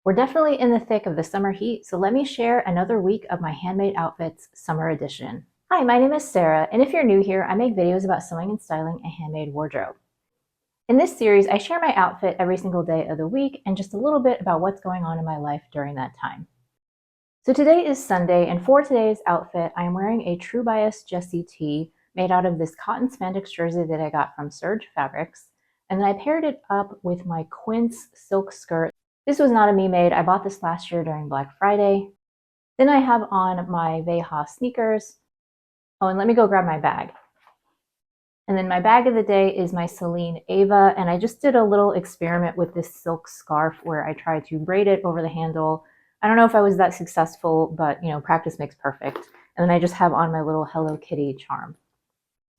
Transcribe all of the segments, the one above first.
We're definitely in the thick of the summer heat, so let me share another week of my handmade outfits summer edition. Hi, my name is Sarah, and if you're new here, I make videos about sewing and styling a handmade wardrobe. In this series, I share my outfit every single day of the week and just a little bit about what's going on in my life during that time. So today is Sunday, and for today's outfit, I am wearing a True Bias Jessie tee made out of this cotton spandex jersey that I got from Serge Fabrics, and then I paired it up with my Quince silk skirt. This was not a me made. I bought this last year during Black Friday. Then I have on my Veja sneakers. Oh, and let me go grab my bag. And then my bag of the day is my Celine Ava, and I just did a little experiment with this silk scarf where I tried to braid it over the handle. I don't know if I was that successful, but practice makes perfect. And then I just have on my little Hello Kitty charm.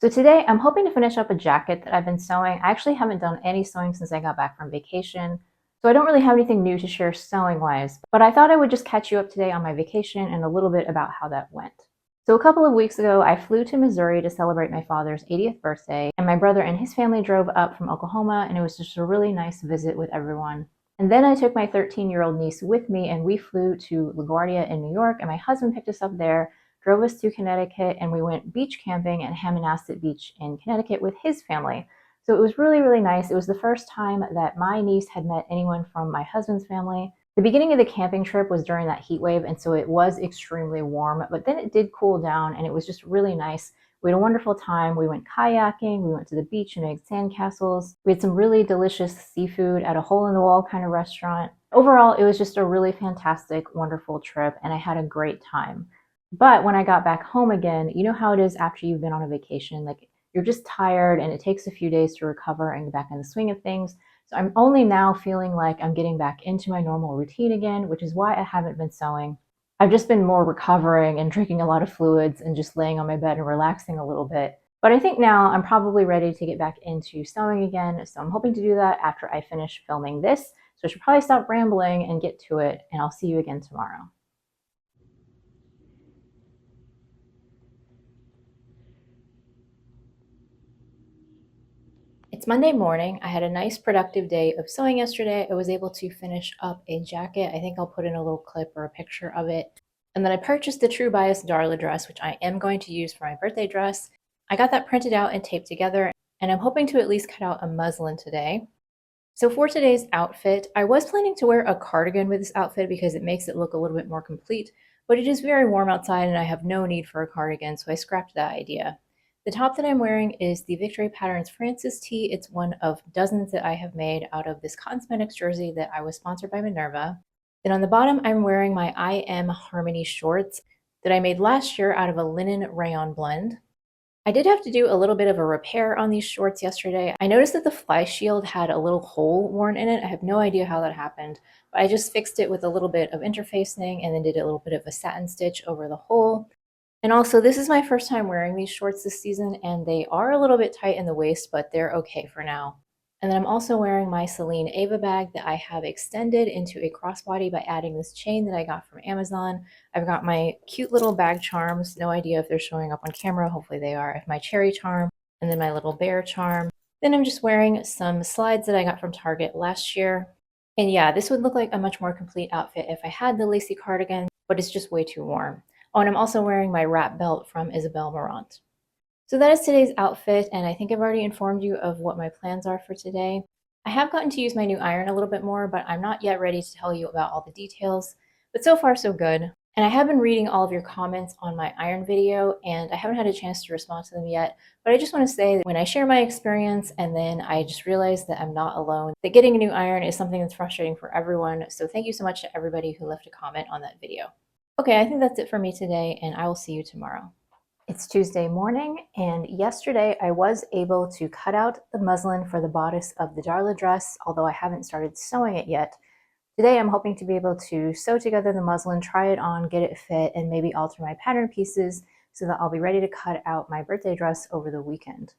So today I'm hoping to finish up a jacket that I've been sewing. I actually haven't done any sewing since I got back from vacation. So I don't really have anything new to share sewing wise, but I thought I would just catch you up today on my vacation and a little bit about how that went. So a couple of weeks ago, I flew to Missouri to celebrate my father's 80th birthday, and my brother and his family drove up from Oklahoma, and it was just a really nice visit with everyone. And then I took my 13-year-old niece with me, and we flew to LaGuardia in New York, and my husband picked us up there, drove us to Connecticut, and we went beach camping at Hammonasset Beach in Connecticut with his family. So it was really, really nice. It was the first time that my niece had met anyone from my husband's family. The beginning of the camping trip was during that heat wave, and so it was extremely warm, but then it did cool down, and it was just really nice. We had a wonderful time. We went kayaking, we went to the beach and made sandcastles. We had some really delicious seafood at a hole-in-the-wall kind of restaurant. Overall, it was just a really fantastic, wonderful trip, and I had a great time. But when I got back home again, you know how it is after you've been on a vacation, like you're just tired and it takes a few days to recover and get back in the swing of things. So I'm only now feeling like I'm getting back into my normal routine again, which is why I haven't been sewing. I've just been more recovering and drinking a lot of fluids and just laying on my bed and relaxing a little bit. But I think now I'm probably ready to get back into sewing again. So I'm hoping to do that after I finish filming this. So I should probably stop rambling and get to it, and I'll see you again tomorrow. It's Monday morning. I had a nice productive day of sewing yesterday. I was able to finish up a jacket. I think I'll put in a little clip or a picture of it. And then I purchased the True Bias Darla dress, which I am going to use for my birthday dress. I got that printed out and taped together, and I'm hoping to at least cut out a muslin today. So for today's outfit, I was planning to wear a cardigan with this outfit because it makes it look a little bit more complete, but it is very warm outside and I have no need for a cardigan, so I scrapped that idea. The top that I'm wearing is the Victory Patterns Francis tee. It's one of dozens that I have made out of this cotton spandex jersey that I was sponsored by Minerva. Then on the bottom, I'm wearing my I Am Harmony shorts that I made last year out of a linen rayon blend. I did have to do a little bit of a repair on these shorts yesterday. I noticed that the fly shield had a little hole worn in it. I have no idea how that happened, but I just fixed it with a little bit of interfacing and then did a little bit of a satin stitch over the hole. And also, this is my first time wearing these shorts this season, and they are a little bit tight in the waist, but they're okay for now. And then I'm also wearing my Celine Ava bag that I have extended into a crossbody by adding this chain that I got from Amazon. I've got my cute little bag charms. No idea if they're showing up on camera. Hopefully they are. I have my cherry charm and then my little bear charm. Then I'm just wearing some slides that I got from Target last year. And yeah, this would look like a much more complete outfit if I had the lacy cardigan, but it's just way too warm. Oh, and I'm also wearing my wrap belt from Isabel Marant. So that is today's outfit, and I think I've already informed you of what my plans are for today. I have gotten to use my new iron a little bit more, but I'm not yet ready to tell you about all the details. But so far, so good. And I have been reading all of your comments on my iron video, and I haven't had a chance to respond to them yet. But I just want to say that when I share my experience and then I just realized that I'm not alone, that getting a new iron is something that's frustrating for everyone. So thank you so much to everybody who left a comment on that video. Okay, I think that's it for me today, and I will see you tomorrow. It's Tuesday morning, and yesterday I was able to cut out the muslin for the bodice of the Darla dress, although I haven't started sewing it yet. Today I'm hoping to be able to sew together the muslin, try it on, get it fit, and maybe alter my pattern pieces so that I'll be ready to cut out my birthday dress over the weekend.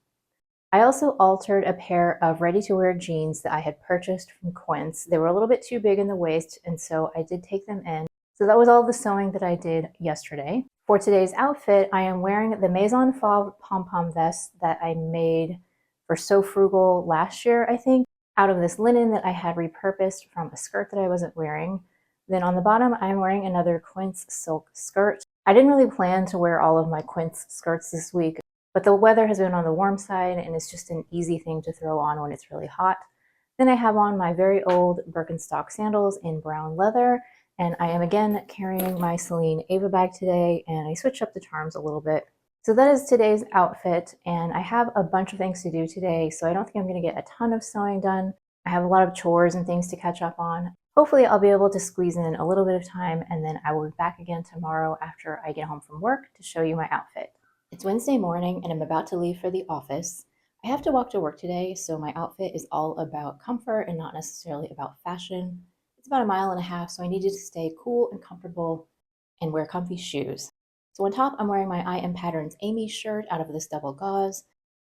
I also altered a pair of ready-to-wear jeans that I had purchased from Quince. They were a little bit too big in the waist, and so I did take them in. So that was all the sewing that I did yesterday. For today's outfit, I am wearing the Maison Fauve pom-pom vest that I made for So Frugal last year, I think, out of this linen that I had repurposed from a skirt that I wasn't wearing. Then on the bottom, I'm wearing another Quince silk skirt. I didn't really plan to wear all of my Quince skirts this week, but the weather has been on the warm side and it's just an easy thing to throw on when it's really hot. Then I have on my very old Birkenstock sandals in brown leather, and I am again carrying my Celine Ava bag today, and I switched up the charms a little bit. So that is today's outfit, and I have a bunch of things to do today, so I don't think I'm going to get a ton of sewing done. I have a lot of chores and things to catch up on. Hopefully I'll be able to squeeze in a little bit of time, and then I will be back again tomorrow after I get home from work to show you my outfit. It's Wednesday morning and I'm about to leave for the office. I have to walk to work today, so my outfit is all about comfort and not necessarily about fashion. It's about a mile and a half, so I needed to stay cool and comfortable and wear comfy shoes. So on top, I'm wearing my I Am Patterns Amy shirt out of this double gauze.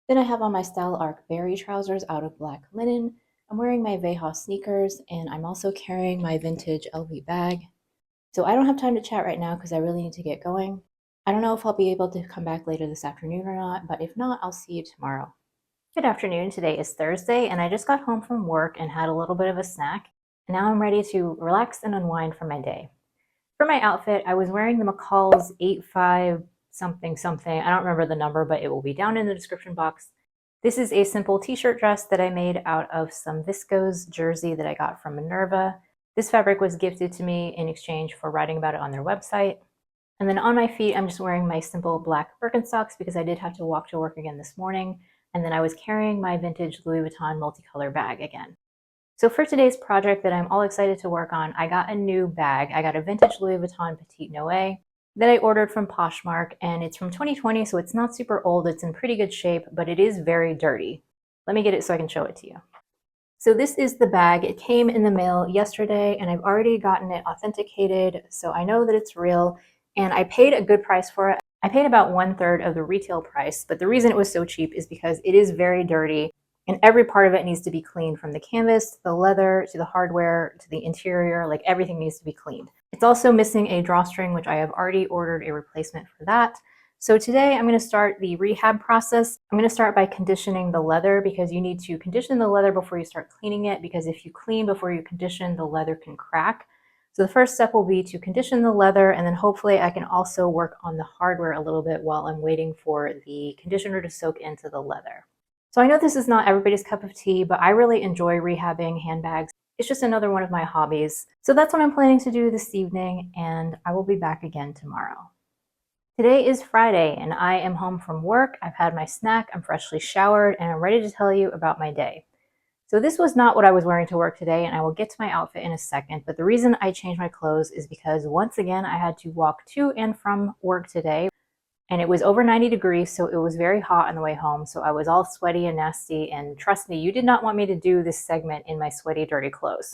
Then I have on my Style Arc Berry trousers out of black linen. I'm wearing my Veja sneakers, and I'm also carrying my vintage LV bag. So I don't have time to chat right now because I really need to get going. I don't know if I'll be able to come back later this afternoon or not, but if not, I'll see you tomorrow. Good afternoon. Today is Thursday, and I just got home from work and had a little bit of a snack. And now I'm ready to relax and unwind for my day. For my outfit, I was wearing the McCall's 85 something something. I don't remember the number, but it will be down in the description box. This is a simple t-shirt dress that I made out of some viscose jersey that I got from Minerva. This fabric was gifted to me in exchange for writing about it on their website. And then on my feet, I'm just wearing my simple black Birkenstocks because I did have to walk to work again this morning. And then I was carrying my vintage Louis Vuitton multicolor bag again. So for today's project that I'm all excited to work on, I got a new bag. I got a vintage Louis Vuitton Petite Noe that I ordered from Poshmark, and it's from 2020, so it's not super old. It's in pretty good shape, but it is very dirty. Let me get it so I can show it to you. So this is the bag. It came in the mail yesterday, and I've already gotten it authenticated, so I know that it's real, and I paid a good price for it. I paid about 1/3 of the retail price, but the reason it was so cheap is because it is very dirty, and every part of it needs to be cleaned, from the canvas, to the leather, to the hardware, to the interior. Like, everything needs to be cleaned. It's also missing a drawstring, which I have already ordered a replacement for that. So today I'm going to start the rehab process. I'm going to start by conditioning the leather, because you need to condition the leather before you start cleaning it, because if you clean before you condition, the leather can crack. So the first step will be to condition the leather, and then hopefully I can also work on the hardware a little bit while I'm waiting for the conditioner to soak into the leather. So I know this is not everybody's cup of tea, but I really enjoy rehabbing handbags. It's just another one of my hobbies. So that's what I'm planning to do this evening, and I will be back again tomorrow. Today is Friday, and I am home from work. I've had my snack, I'm freshly showered, and I'm ready to tell you about my day. So this was not what I was wearing to work today, and I will get to my outfit in a second, but the reason I changed my clothes is because once again I had to walk to and from work today, and it was over 90 degrees, so it was very hot on the way home, so I was all sweaty and nasty, and trust me, you did not want me to do this segment in my sweaty, dirty clothes.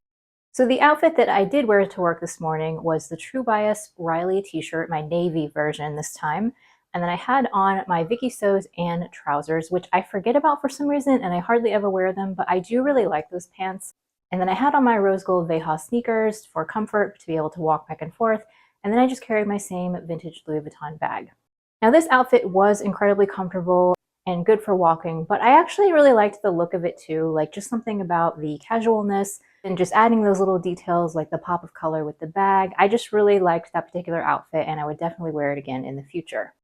So the outfit that I did wear to work this morning was the True Bias Riley t-shirt, my navy version this time. And then I had on my Vicky Sews and trousers, which I forget about for some reason, and I hardly ever wear them, but I do really like those pants. And then I had on my rose gold Veja sneakers for comfort, to be able to walk back and forth. And then I just carried my same vintage Louis Vuitton bag. Now this outfit was incredibly comfortable and good for walking, but I actually really liked the look of it too, like just something about the casualness and just adding those little details like the pop of color with the bag. I just really liked that particular outfit, and I would definitely wear it again in the future.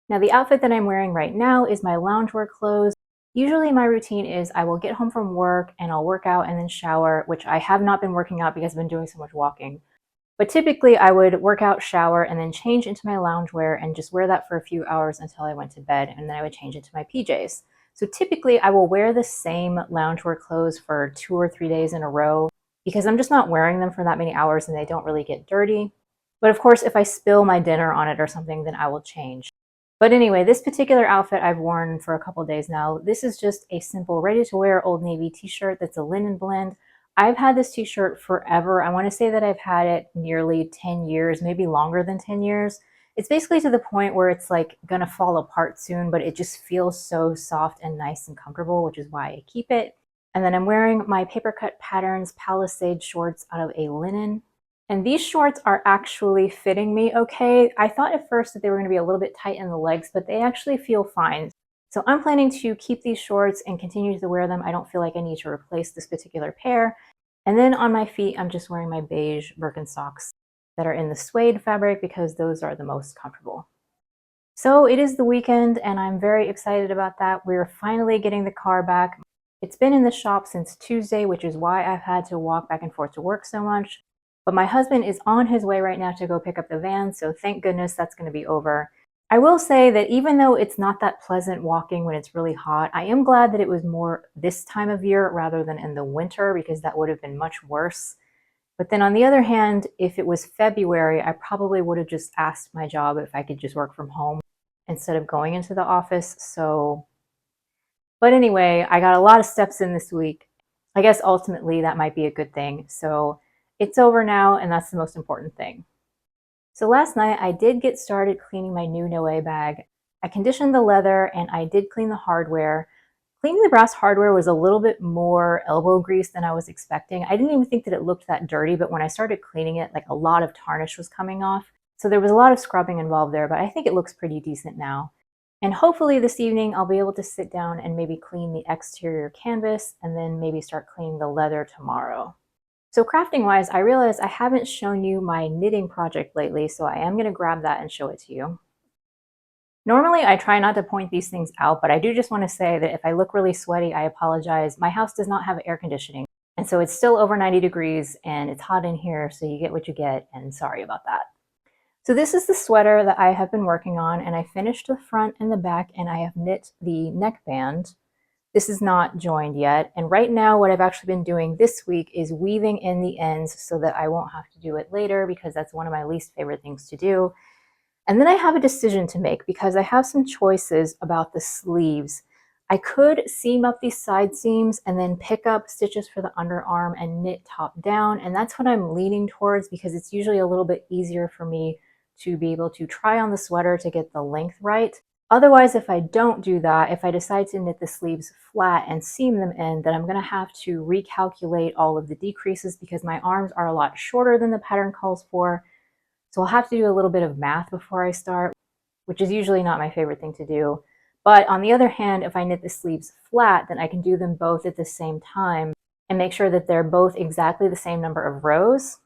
Now the outfit that I'm wearing right now is my loungewear clothes. Usually my routine is I will get home from work and I'll work out and then shower, which I have not been working out because I've been doing so much walking. But typically I would work out, shower, and then change into my loungewear and just wear that for a few hours until I went to bed, and then I would change into my PJs. So typically I will wear the same loungewear clothes for 2 or 3 days in a row because I'm just not wearing them for that many hours and they don't really get dirty. But of course, if I spill my dinner on it or something, then I will change. But anyway, this particular outfit I've worn for a couple days now. This is just a simple ready-to-wear Old Navy t-shirt that's a linen blend. I've had this t-shirt forever. I want to say that I've had it nearly 10 years, maybe longer than 10 years. It's basically to the point where it's like gonna fall apart soon, but it just feels so soft and nice and comfortable, which is why I keep it. And then I'm wearing my Paper Cut Patterns Palisade shorts out of a linen. And these shorts are actually fitting me okay. I thought at first that they were going to be a little bit tight in the legs, but they actually feel fine. So I'm planning to keep these shorts and continue to wear them. I don't feel like I need to replace this particular pair. And then on my feet, I'm just wearing my beige Birkenstocks. that are in the suede fabric because those are the most comfortable. So it is the weekend and I'm very excited about that. We're finally getting the car back. It's been in the shop since Tuesday, which is why I've had to walk back and forth to work so much. But my husband is on his way right now to go pick up the van, so thank goodness that's going to be over. I will say that even though it's not that pleasant walking when it's really hot, I am glad that it was more this time of year rather than in the winter because that would have been much worse. But then on the other hand, if it was February, I probably would have just asked my job if I could just work from home instead of going into the office. But anyway, I got a lot of steps in this week. I guess ultimately that might be a good thing. So it's over now, and that's the most important thing. So last night I did get started cleaning my new Noe bag. I conditioned the leather and I did clean the hardware. Cleaning the brass hardware was a little bit more elbow grease than I was expecting. I didn't even think that it looked that dirty, but when I started cleaning it, like a lot of tarnish was coming off. So there was a lot of scrubbing involved there, but I think it looks pretty decent now. And hopefully this evening I'll be able to sit down and maybe clean the exterior canvas and then maybe start cleaning the leather tomorrow. So crafting wise, I realized I haven't shown you my knitting project lately, so I am going to grab that and show it to you. Normally I try not to point these things out, but I do just want to say that if I look really sweaty, I apologize. My house does not have air conditioning, and so it's still over 90 degrees and it's hot in here, so you get what you get, and sorry about that. So this is the sweater that I have been working on, and I finished the front and the back, and I have knit the neckband. This is not joined yet, and right now what I've actually been doing this week is weaving in the ends so that I won't have to do it later because that's one of my least favorite things to do. And then I have a decision to make because I have some choices about the sleeves. I could seam up these side seams and then pick up stitches for the underarm and knit top down, and that's what I'm leaning towards because it's usually a little bit easier for me to be able to try on the sweater to get the length right. Otherwise, if I don't do that, if I decide to knit the sleeves flat and seam them in, then I'm going to have to recalculate all of the decreases because my arms are a lot shorter than the pattern calls for. So I'll have to do a little bit of math before I start, which is usually not my favorite thing to do. But on the other hand, if I knit the sleeves flat, then I can do them both at the same time and make sure that they're both exactly the same number of rows.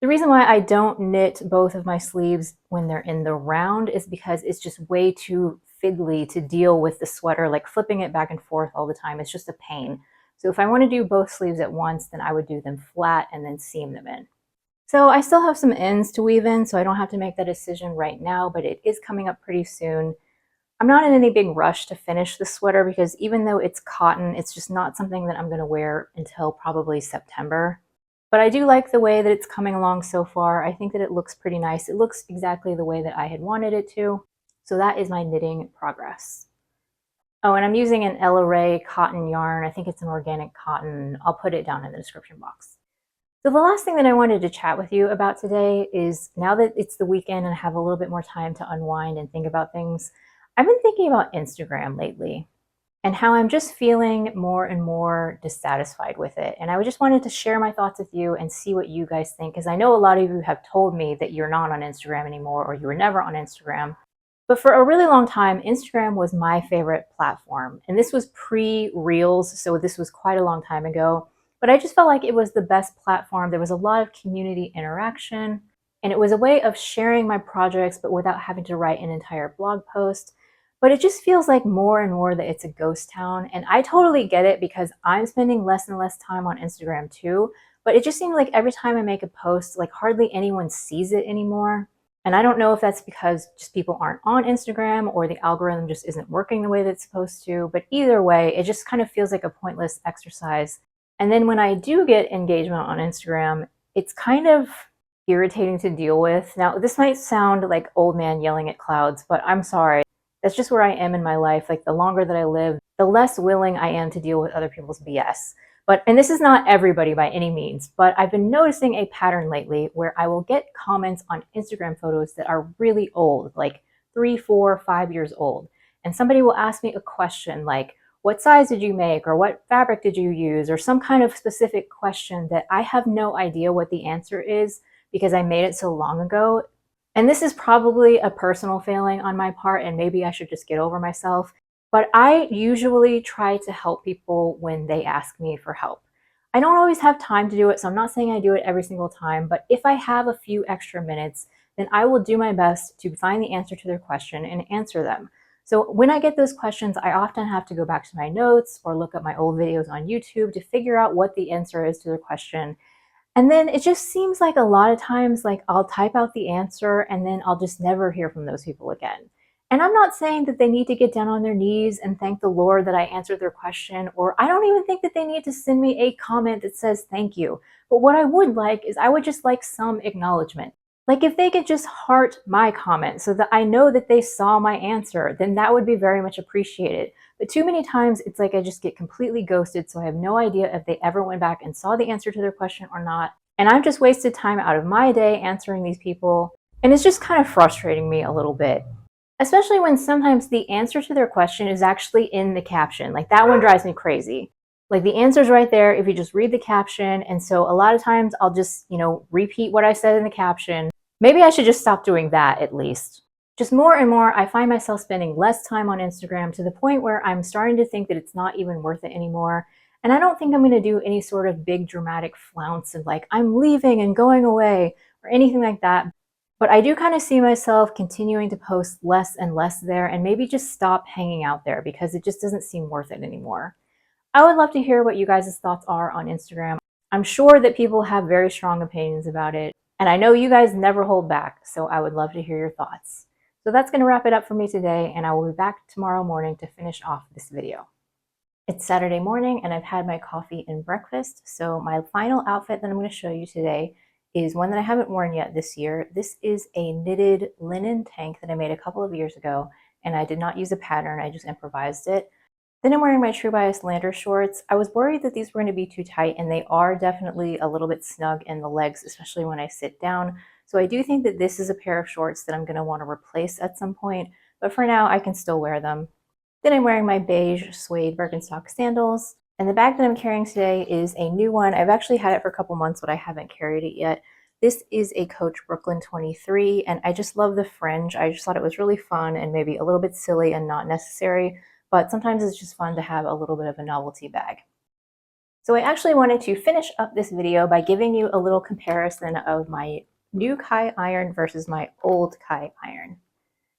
The reason why I don't knit both of my sleeves when they're in the round is because it's just way too fiddly to deal with the sweater, like flipping it back and forth all the time. It's just a pain. So if I want to do both sleeves at once, then I would do them flat and then seam them in. So I still have some ends to weave in, so I don't have to make that decision right now, but it is coming up pretty soon. I'm not in any big rush to finish the sweater because even though it's cotton, it's just not something that I'm going to wear until probably September. But I do like the way that it's coming along so far. I think that it looks pretty nice. It looks exactly the way that I had wanted it to. So that is my knitting progress. Oh, and I'm using an Ella Ray cotton yarn. I think it's an organic cotton. I'll put it down in the description box. So the last thing that I wanted to chat with you about today is now that it's the weekend and I have a little bit more time to unwind and think about things, I've been thinking about Instagram lately and how I'm just feeling more and more dissatisfied with it. And I just wanted to share my thoughts with you and see what you guys think, because I know a lot of you have told me that you're not on Instagram anymore or you were never on Instagram. But for a really long time, Instagram was my favorite platform. And this was pre-Reels, so this was quite a long time ago. But I just felt like it was the best platform. There was a lot of community interaction, and it was a way of sharing my projects, but without having to write an entire blog post. But it just feels like more and more that it's a ghost town. And I totally get it because I'm spending less and less time on Instagram too. But it just seems like every time I make a post, like hardly anyone sees it anymore. And I don't know if that's because just people aren't on Instagram or the algorithm just isn't working the way that it's supposed to. But either way, it just kind of feels like a pointless exercise. And then when I do get engagement on Instagram, it's kind of irritating to deal with. Now, this might sound like old man yelling at clouds, but I'm sorry. That's just where I am in my life. Like the longer that I live, the less willing I am to deal with other people's BS. And this is not everybody by any means, but I've been noticing a pattern lately where I will get comments on Instagram photos that are really old, like 3, 4, 5 years old. And somebody will ask me a question like, what size did you make? Or what fabric did you use? Or some kind of specific question that I have no idea what the answer is because I made it so long ago. And this is probably a personal failing on my part, and maybe I should just get over myself. But I usually try to help people when they ask me for help. I don't always have time to do it, so I'm not saying I do it every single time, but if I have a few extra minutes, then I will do my best to find the answer to their question and answer them. So when I get those questions, I often have to go back to my notes or look up my old videos on YouTube to figure out what the answer is to their question. And then it just seems like a lot of times, like I'll type out the answer and then I'll just never hear from those people again. And I'm not saying that they need to get down on their knees and thank the Lord that I answered their question, or I don't even think that they need to send me a comment that says thank you. But what I would like is I would just like some acknowledgement. Like if they could just heart my comment so that I know that they saw my answer, then that would be very much appreciated. But too many times it's like I just get completely ghosted, so I have no idea if they ever went back and saw the answer to their question or not. And I've just wasted time out of my day answering these people. And it's just kind of frustrating me a little bit. Especially when sometimes the answer to their question is actually in the caption. Like that one drives me crazy. Like the answer's right there if you just read the caption. And so a lot of times I'll just, repeat what I said in the caption. Maybe I should just stop doing that at least. Just more and more, I find myself spending less time on Instagram to the point where I'm starting to think that it's not even worth it anymore. And I don't think I'm going to do any sort of big dramatic flounce of like, I'm leaving and going away or anything like that. But I do kind of see myself continuing to post less and less there and maybe just stop hanging out there because it just doesn't seem worth it anymore. I would love to hear what you guys' thoughts are on Instagram. I'm sure that people have very strong opinions about it. And I know you guys never hold back, so I would love to hear your thoughts. So that's going to wrap it up for me today, and I will be back tomorrow morning to finish off this video. It's Saturday morning, and I've had my coffee and breakfast, so my final outfit that I'm going to show you today is one that I haven't worn yet this year. This is a knitted linen tank that I made a couple of years ago, and I did not use a pattern, I just improvised it. Then I'm wearing my True Bias Lander shorts. I was worried that these were going to be too tight, and they are definitely a little bit snug in the legs, especially when I sit down. So I do think that this is a pair of shorts that I'm going to want to replace at some point, but for now I can still wear them. Then I'm wearing my beige suede Birkenstock sandals, and the bag that I'm carrying today is a new one. I've actually had it for a couple months, but I haven't carried it yet. This is a Coach Brooklyn 23, and I just love the fringe. I just thought it was really fun and maybe a little bit silly and not necessary, but sometimes it's just fun to have a little bit of a novelty bag. So I actually wanted to finish up this video by giving you a little comparison of my new Kai iron versus my old Kai iron.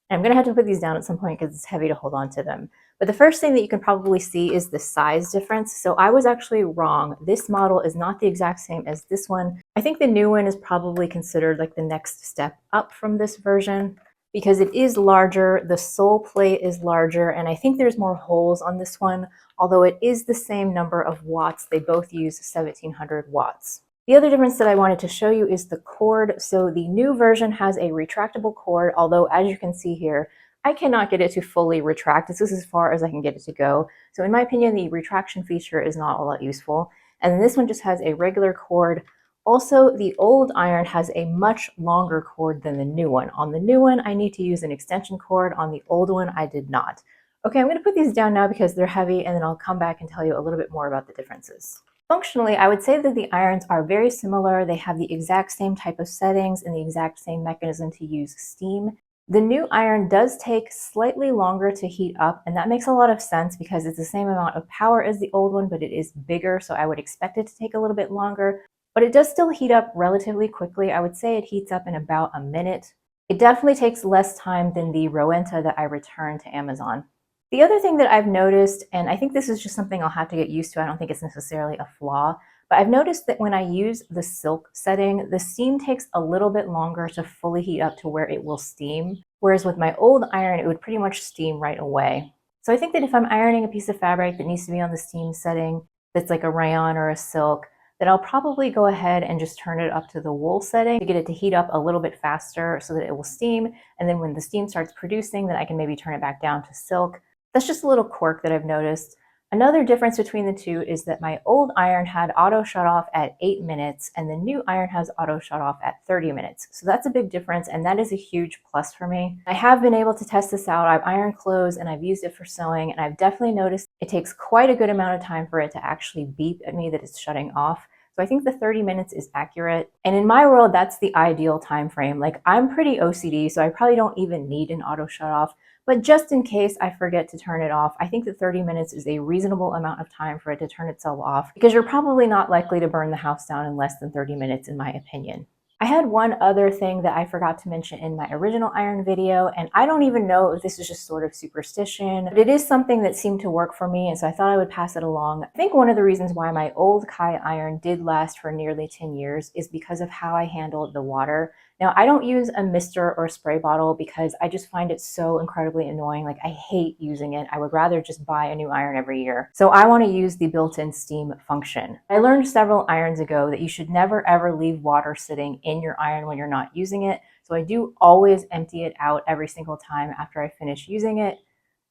And I'm going to have to put these down at some point because it's heavy to hold on to them. But the first thing that you can probably see is the size difference. So I was actually wrong. This model is not the exact same as this one. I think the new one is probably considered like the next step up from this version because it is larger, the sole plate is larger, and I think there's more holes on this one, although it is the same number of watts. They both use 1700 watts. The other difference that I wanted to show you is the cord. So the new version has a retractable cord, although as you can see here, I cannot get it to fully retract. This is as far as I can get it to go. So in my opinion, the retraction feature is not all that useful. And then this one just has a regular cord. Also, the old iron has a much longer cord than the new one. On the new one, I need to use an extension cord. On the old one, I did not. Okay, I'm going to put these down now because they're heavy, and then I'll come back and tell you a little bit more about the differences. Functionally, I would say that the irons are very similar. They have the exact same type of settings and the exact same mechanism to use steam. The new iron does take slightly longer to heat up, and that makes a lot of sense because it's the same amount of power as the old one, but it is bigger, so I would expect it to take a little bit longer. But it does still heat up relatively quickly. I would say it heats up in about a minute. It definitely takes less time than the Rowenta that I returned to Amazon. The other thing that I've noticed, and I think this is just something I'll have to get used to, I don't think it's necessarily a flaw, but I've noticed that when I use the silk setting, the steam takes a little bit longer to fully heat up to where it will steam, whereas with my old iron, it would pretty much steam right away. So I think that if I'm ironing a piece of fabric that needs to be on the steam setting, that's like a rayon or a silk, then I'll probably go ahead and just turn it up to the wool setting to get it to heat up a little bit faster so that it will steam. And then when the steam starts producing, then I can maybe turn it back down to silk. That's just a little quirk that I've noticed. Another difference between the two is that my old iron had auto shut off at 8 minutes and the new iron has auto shut off at 30 minutes. So that's a big difference, and that is a huge plus for me. I have been able to test this out. I've ironed clothes and I've used it for sewing, and I've definitely noticed it takes quite a good amount of time for it to actually beep at me that it's shutting off. So I think the 30 minutes is accurate. And in my world, that's the ideal time frame. Like, I'm pretty OCD, so I probably don't even need an auto shut off. But just in case I forget to turn it off, I think that 30 minutes is a reasonable amount of time for it to turn itself off, because you're probably not likely to burn the house down in less than 30 minutes, in my opinion. I had one other thing that I forgot to mention in my original iron video, and I don't even know if this is just sort of superstition, but it is something that seemed to work for me, and so I thought I would pass it along. I think one of the reasons why my old Kai iron did last for nearly 10 years is because of how I handled the water. Now, I don't use a mister or a spray bottle because I just find it so incredibly annoying. Like, I hate using it. I would rather just buy a new iron every year. So I want to use the built-in steam function. I learned several irons ago that you should never ever leave water sitting in your iron when you're not using it. So I do always empty it out every single time after I finish using it.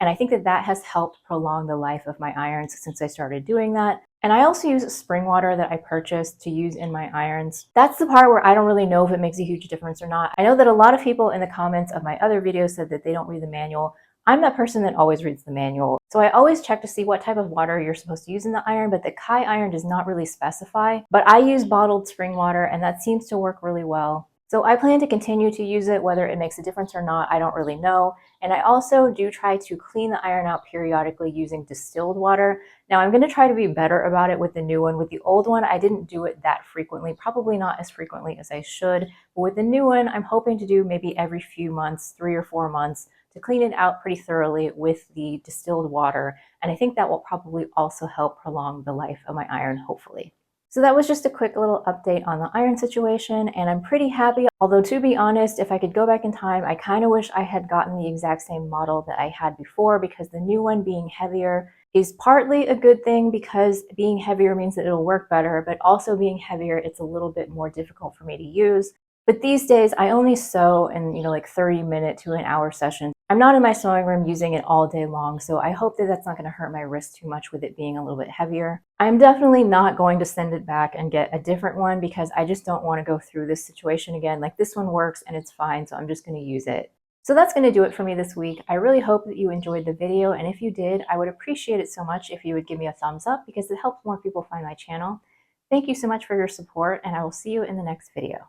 And I think that that has helped prolong the life of my irons since I started doing that. And I also use spring water that I purchased to use in my irons. That's the part where I don't really know if it makes a huge difference or not. I know that a lot of people in the comments of my other videos said that they don't read the manual. I'm that person that always reads the manual. So I always check to see what type of water you're supposed to use in the iron, but the Kai iron does not really specify. But I use bottled spring water, and that seems to work really well. So I plan to continue to use it. Whether it makes a difference or not, I don't really know. And I also do try to clean the iron out periodically using distilled water. Now, I'm going to try to be better about it with the new one. With the old one, I didn't do it that frequently, probably not as frequently as I should. But with the new one, I'm hoping to do maybe every few months, 3 or 4 months, to clean it out pretty thoroughly with the distilled water. And I think that will probably also help prolong the life of my iron, hopefully. So that was just a quick little update on the iron situation, and I'm pretty happy. Although, to be honest, if I could go back in time, I kind of wish I had gotten the exact same model that I had before, because the new one being heavier is partly a good thing, because being heavier means that it'll work better, but also being heavier, it's a little bit more difficult for me to use. But these days, I only sew in, like 30-minute to an hour sessions. I'm not in my sewing room using it all day long, so I hope that that's not going to hurt my wrist too much with it being a little bit heavier. I'm definitely not going to send it back and get a different one, because I just don't want to go through this situation again. Like, this one works and it's fine, so I'm just going to use it. So that's going to do it for me this week. I really hope that you enjoyed the video, and if you did, I would appreciate it so much if you would give me a thumbs up, because it helps more people find my channel. Thank you so much for your support, and I will see you in the next video.